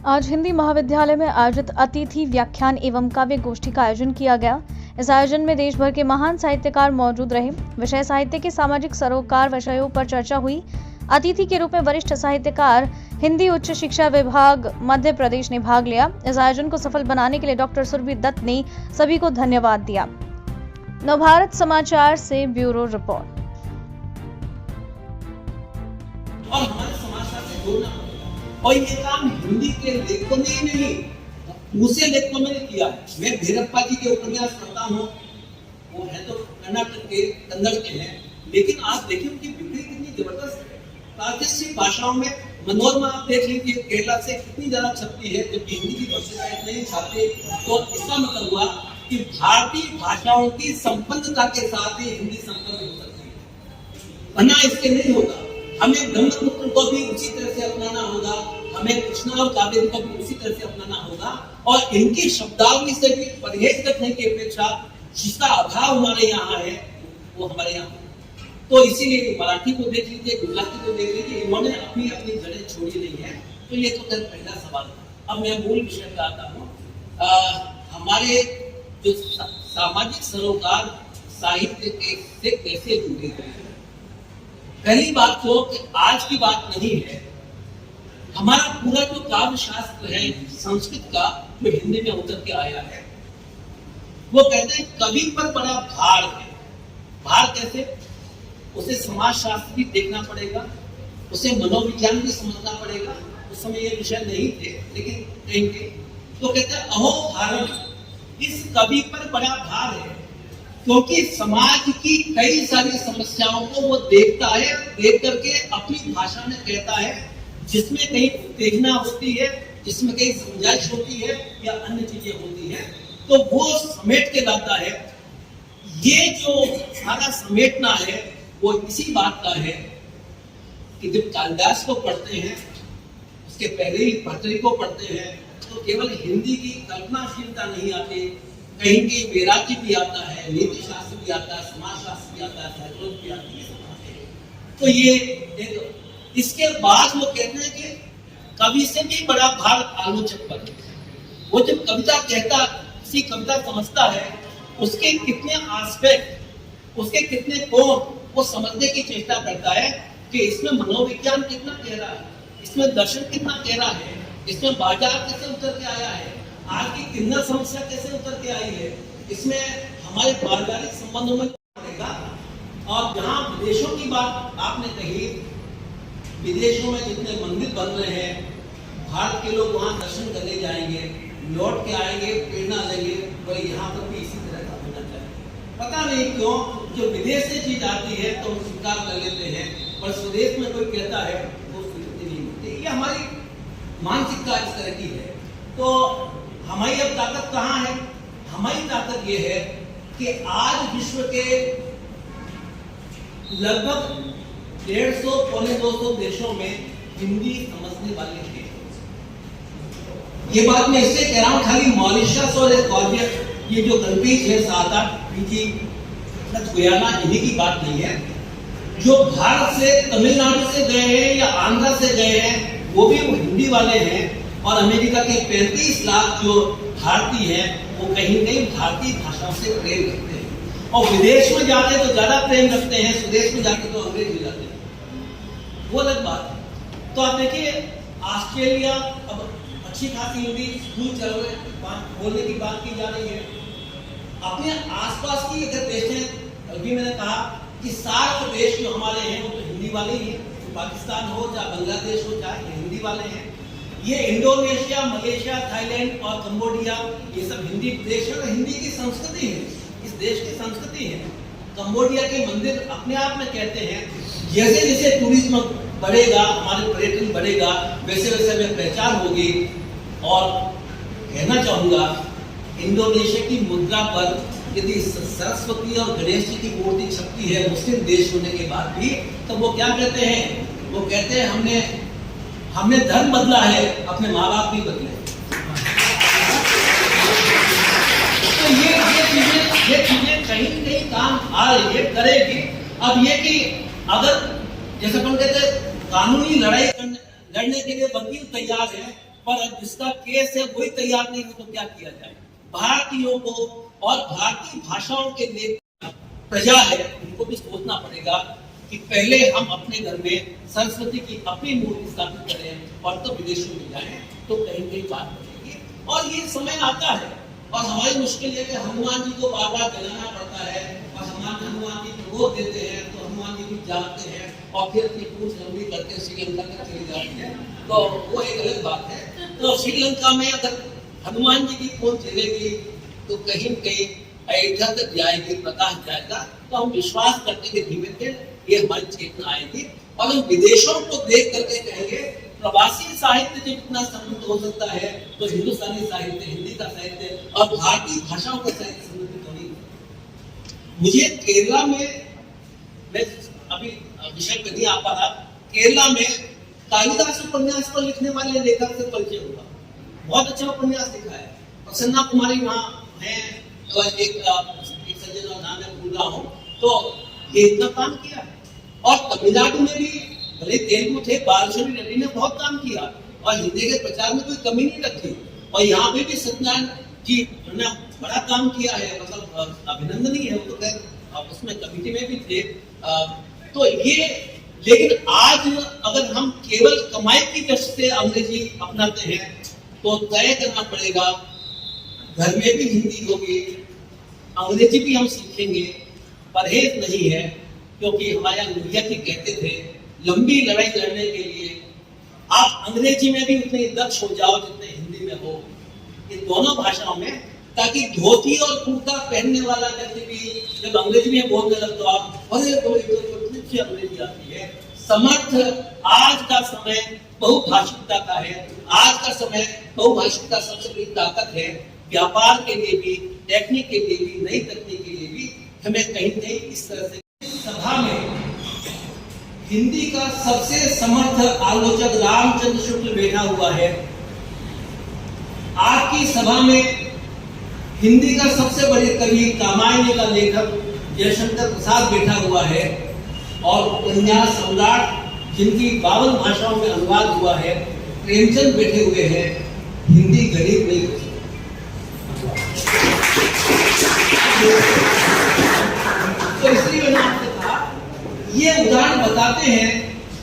आज हिंदी महाविद्यालय में आयोजित अतिथि व्याख्यान एवं काव्य गोष्ठी का आयोजन किया गया। इस आयोजन में देश भर के महान साहित्यकार मौजूद रहे। विषय साहित्य के सामाजिक सरोकार विषयों पर चर्चा हुई। अतिथि के रूप में वरिष्ठ साहित्यकार हिंदी उच्च शिक्षा विभाग मध्य प्रदेश ने भाग लिया। इस आयोजन को सफल बनाने के लिए डॉक्टर सुरभि दत्त ने सभी को धन्यवाद दिया। नवभारत समाचार से ब्यूरो रिपोर्ट। और हमारे समाज से जोड़ना और ये काम हिंदी के लेखकों ने ही नहीं, दूसरे लेखकों ने किया है। मैं भैरप्पा जी के उपन्यास पढ़ता हूँ, वो है तो कर्नाटक के, कन्नड़ के हैं, लेकिन आप देखिए उनकी बिक्री कितनी जबरदस्त है। प्रादेशिक भाषाओं में मनोरमा आप देख लीजिए, केरला से कितनी ज्यादा छपती है, जबकि हिंदी की भाषा नहीं छापते। तो इसका मतलब हुआ कि भारतीय भाषाओं की संपन्नता के साथ ही हिंदी संपन्न हो सकती है, वरना इसके नहीं होगा। हमें ब्रह्मपुत्र को भी उसी तरह से अपनाना होगा, हमें कृष्णा और कावेरी को भी उसी तरह से अपनाना होगा, और इनकी शब्दावली से भी परहेज रखने की अपेक्षा जिसका अभाव हमारे यहाँ है वो हमारे यहाँ है। तो इसीलिए मराठी को देख लीजिए, गुजराती को देख लीजिए, इन्होंने अपनी अपनी जड़ें छोड़ी नहीं है। तो ये तो पहला सवाल था। अब मैं मूल विषय पे आता हूँ। हमारे जो सामाजिक सरोकार साहित्य से कैसे जुड़े हुए हैं। पहली बात तो कि आज की बात नहीं है, हमारा पूरा जो काव्य शास्त्र है संस्कृत का, जो हिंदी में उतर के आया है, वो कहते हैं कवि पर बड़ा भार है। भार कैसे? उसे समाज शास्त्र भी देखना पड़ेगा, उसे मनोविज्ञान भी समझना पड़ेगा। उस समय ये विषय नहीं थे, लेकिन कहेंगे तो कहते हैं अहो भारत, इस कवि पर बड़ा भार है, क्योंकि समाज की कई सारी समस्याओं को वो देखता है, देख करके अपनी भाषा में कहता है, जिसमें कहीं उत्तेजना होती है, जिसमें कहीं समझाइश होती है या अन्य चीजें होती है, तो वो समेट के लाता है। ये जो सारा समेटना है वो इसी बात का है कि जब कालिदास को पढ़ते हैं, उसके पहले ही भर्तृहरि को पढ़ते हैं, तो केवल हिंदी की कल्पनाशीलता नहीं आती, कहीं की वैराग्य भी आता है, नीति शास्त्र भी आता है, समाज शास्त्र भी आता है, साइकोलॉजी भी आती है। तो ये एक, इसके बाद वो कहते हैं कि कवि से भी बड़ा भार आलोचक पर। वो जब कविता कहता, किसी कविता समझता है, उसके कितने एस्पेक्ट, उसके कितने कोण वो समझने की चेष्टा करता है कि इसमें मनोविज्ञान कितना गहरा है, इसमें दर्शन कितना गहरा है, इसमें बाजार कैसे उतर के आया है, आज की किन्नर समस्या कैसे उतर के आई है, इसमें हमारे पारिवारिक संबंधों में पड़ेगा। और जहां विदेशों की बात आपने कही, विदेशों में जितने मंदिर बन रहे हैं, भारत के लोग वहां दर्शन करने जाएंगे, लौट के आएंगे, प्रेरणा लेंगे, वही यहाँ पर भी इसी तरह का होना चाहिए। पता नहीं क्यों जो विदेश से चीज आती है तो हम स्वीकार कर लेते हैं, पर स्वदेश में कोई कहता है तो स्वीकृति नहीं होती। ये हमारी मानसिकता इस तरह की है। तो हमारी अब ताकत कहाँ है? हमारी ताकत ये है कि आज विश्व के लगभग 150 पौने 200 देशों में हिंदी समझने वाले हैं। ये बात मैं इससे कह रहा हूं, खाली मॉरिशस और ये जो कंट्रीज है 7-8 फिजी, गुयाना, इन्हीं की बात नहीं है। जो भारत से, तमिलनाडु से गए हैं या आंध्रा से गए हैं, वो भी वो हिंदी वाले हैं। और अमेरिका के 35 लाख जो भारतीय हैं, वो कहीं कहीं भारतीय भाषाओं से प्रेम रखते हैं। और विदेश में जाते तो ज्यादा प्रेम रखते हैं, स्वदेश में जाते तो अंग्रेज हो जाते हैं, वो अलग बात है। तो आप देखिए ऑस्ट्रेलिया, अब अच्छी खासी हिंदी स्कूल चल रहे, बोलने की बात की जा रही है। अपने आसपास की अगर देश है, अभी मैंने कहा कि सार्क देश जो हमारे हैं वो तो हिंदी वाले ही हैं, पाकिस्तान हो चाहे बांग्लादेश हो, चाहे हिंदी वाले हैं। ये इंडोनेशिया, मलेशिया, थाईलैंड और कंबोडिया, ये सब हिंदी देश है, हिंदी की संस्कृति है, इस देश की संस्कृति है। कंबोडिया के मंदिर अपने आप में कहते हैं, जैसे जैसे टूरिज्म बढ़ेगा, हमारे पर्यटन बढ़ेगा, वैसे वैसे हमें पहचान होगी। और कहना चाहूंगा, इंडोनेशिया की मुद्रा पर यदि सरस्वती और गणेश जी की मूर्ति छपती है मुस्लिम देश होने के बाद भी, तो वो क्या कहते हैं? वो कहते हैं हमने धर्म बदला है, अपने माँ बाप भी बदले। तो ये चीजें कहीं कहीं काम आ रही है, करेगी। अब ये कि अगर जैसे अपन कहते हैं कानूनी लड़ाई लड़ने के लिए वकील तैयार है, पर अब जिसका केस है वही तैयार नहीं हो तो क्या किया जाए। भारतीयों को और भारतीय भाषाओं के लिए प्रजा है, उनको भी सोचना पड़ेगा कि पहले हम अपने घर में सरस्वती की अपनी मूर्ति स्थापित करें और तो विदेशों में जाएं तो कहीं कहीं बात बनेगी। और ये समय आता है और हमारी मुश्किल है कि हनुमान जी को बार बार जलाना पड़ता है और हनुमान जी प्रबोध देते हैं तो हनुमान जी भी जागते हैं और फिर अपनी पूछ लंबी करके श्रीलंका तक चली जाती है, तो वो एक अलग बात है। तो श्रीलंका में अगर हनुमान जी की पूछ चलेगी तो कहीं कहीं अयोध्या तक जाएगी, प्रकाश जाएगा। तो हम विश्वास करते हैं धीमे धीमे ये हमारी चेतना आएगी और हम विदेशों को देख करके कहेंगे प्रवासी साहित्य जब इतना समृद्ध हो सकता है तो हिंदुस्तानी साहित्य, हिंदी का साहित्य और भारतीय भाषाओं का साहित्य समृद्ध क्यों नहीं। मुझे केरला में, मैं अभी विषय पे नहीं आ पा रहा, केरला में कालिदास उपन्यास पर लिखने वाले लेखक से परिचय हुआ। बहुत अच्छा उपन्यास लिखा है। प्रसन्ना कुमारी वहाँ है और एक सज्जन और नाम मैं भूल रहा हूँ, तो ये इतना काम किया। और तमिलनाडु में भी भले तेलुगु थे, बालश्री रेड्डी ने बहुत काम किया और हिंदी के प्रचार में कोई कमी नहीं रखी। और यहाँ पे भी सत्यनारायण जी ने बड़ा काम किया है, मतलब अभिनंदनीय है। वो तो खैर उसमें कमिटी में भी थे। तो ये, लेकिन आज अगर हम केवल कमाई की दृष्टि से अंग्रेजी अपनाते हैं तो तय करना पड़ेगा घर में भी हिंदी होगी, अंग्रेजी भी हम सीखेंगे। परहेज नहीं है, क्योंकि हमारे लोहिया जी कहते थे लंबी लड़ाई लड़ने के लिए आप अंग्रेजी में भी उतने दक्ष हो जाओ जितने हिंदी में हो, इन दोनों भाषाओं में, ताकि धोती और कुर्ता पहनने वाला व्यक्ति भी जब अंग्रेजी में बोलने लग तो आप अंग्रेजी आती है। समर्थ, आज का समय बहुभाषिकता का है, आज का समय बहुभाषिकता सबसे बड़ी ताकत है। व्यापार के लिए भी, टेक्निक के लिए भी, नई तकनीक के लिए भी हमें कहीं कहीं इस तरह से। सभा में हिंदी का सबसे समर्थ आलोचक रामचंद्र शुक्ल बैठा हुआ है। आपकी सभा में हिंदी का सबसे बड़े कवि, कामायनी का लेखक जयशंकर प्रसाद बैठा हुआ है और उपन्यास सम्राट जिनकी 52 भाषाओं में अनुवाद हुआ है, प्रेमचंद बैठे हुए हैं। हिंदी गरीब नहीं हो सकती। तो इसलिए मैंने आपसे कहा, ये उदाहरण बताते हैं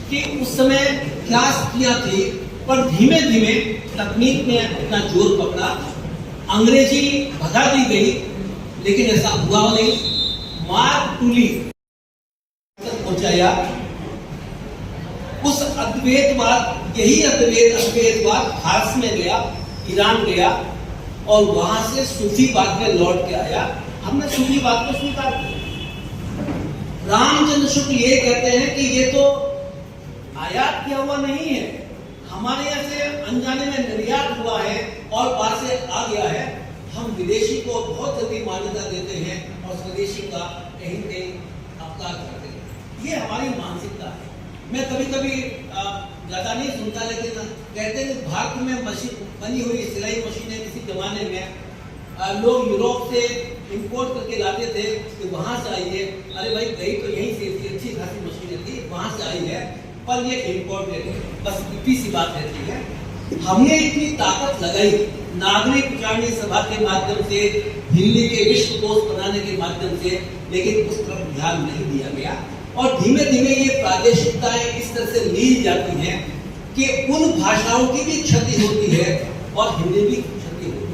कि उस समय क्या स्थितियां थी, पर धीमे धीमे तकनीक ने अपना जोर पकड़ा, अंग्रेजी भगा दी गई, लेकिन ऐसा हुआ नहीं। मार्क टूली पहुंचाया उस अद्वैतवाद, यही अद्वैतवाद फारस में गया, ईरान गया और वहां से सूफीवाद में लौट के आया। हमने सूफीवाद को स्वीकार किया। रामचंद्र शुक्ल ये कहते हैं कि ये तो आयात किया हुआ नहीं है, हमारे यहाँ से अनजाने में निर्यात हुआ है और बाहर से आ गया है। हम विदेशी को बहुत जल्दी मान्यता देते हैं और स्वदेशी का कहीं कहीं अपकार करते हैं। ये हमारी मानसिकता है। मैं कभी कभी ज्यादा नहीं सुनता, लेकिन कहते हैं भारत में मशीन बनी हुई सिलाई मशीनें किसी जमाने में लोग यूरोप से इंपोर्ट करके लाते थे कि वहां से आई है। अरे भाई, गई तो यहीं से थी, अच्छी खासी मशीनें थी, वहां से आई है, पर ये इम्पोर्टेड है। बस इतनी सी बात रहती है। हमने इतनी ताकत लगाई नागरिक उच्चारणी सभा के माध्यम से, हिंदी के विश्वकोश बनाने के माध्यम से, लेकिन उस तरफ ध्यान नहीं दिया गया और धीमे धीमे ये प्रादेशिकताएं इस तरह से ली जाती हैं कि उन भाषाओं की भी क्षति होती है और हिंदी भी क्षति होती है।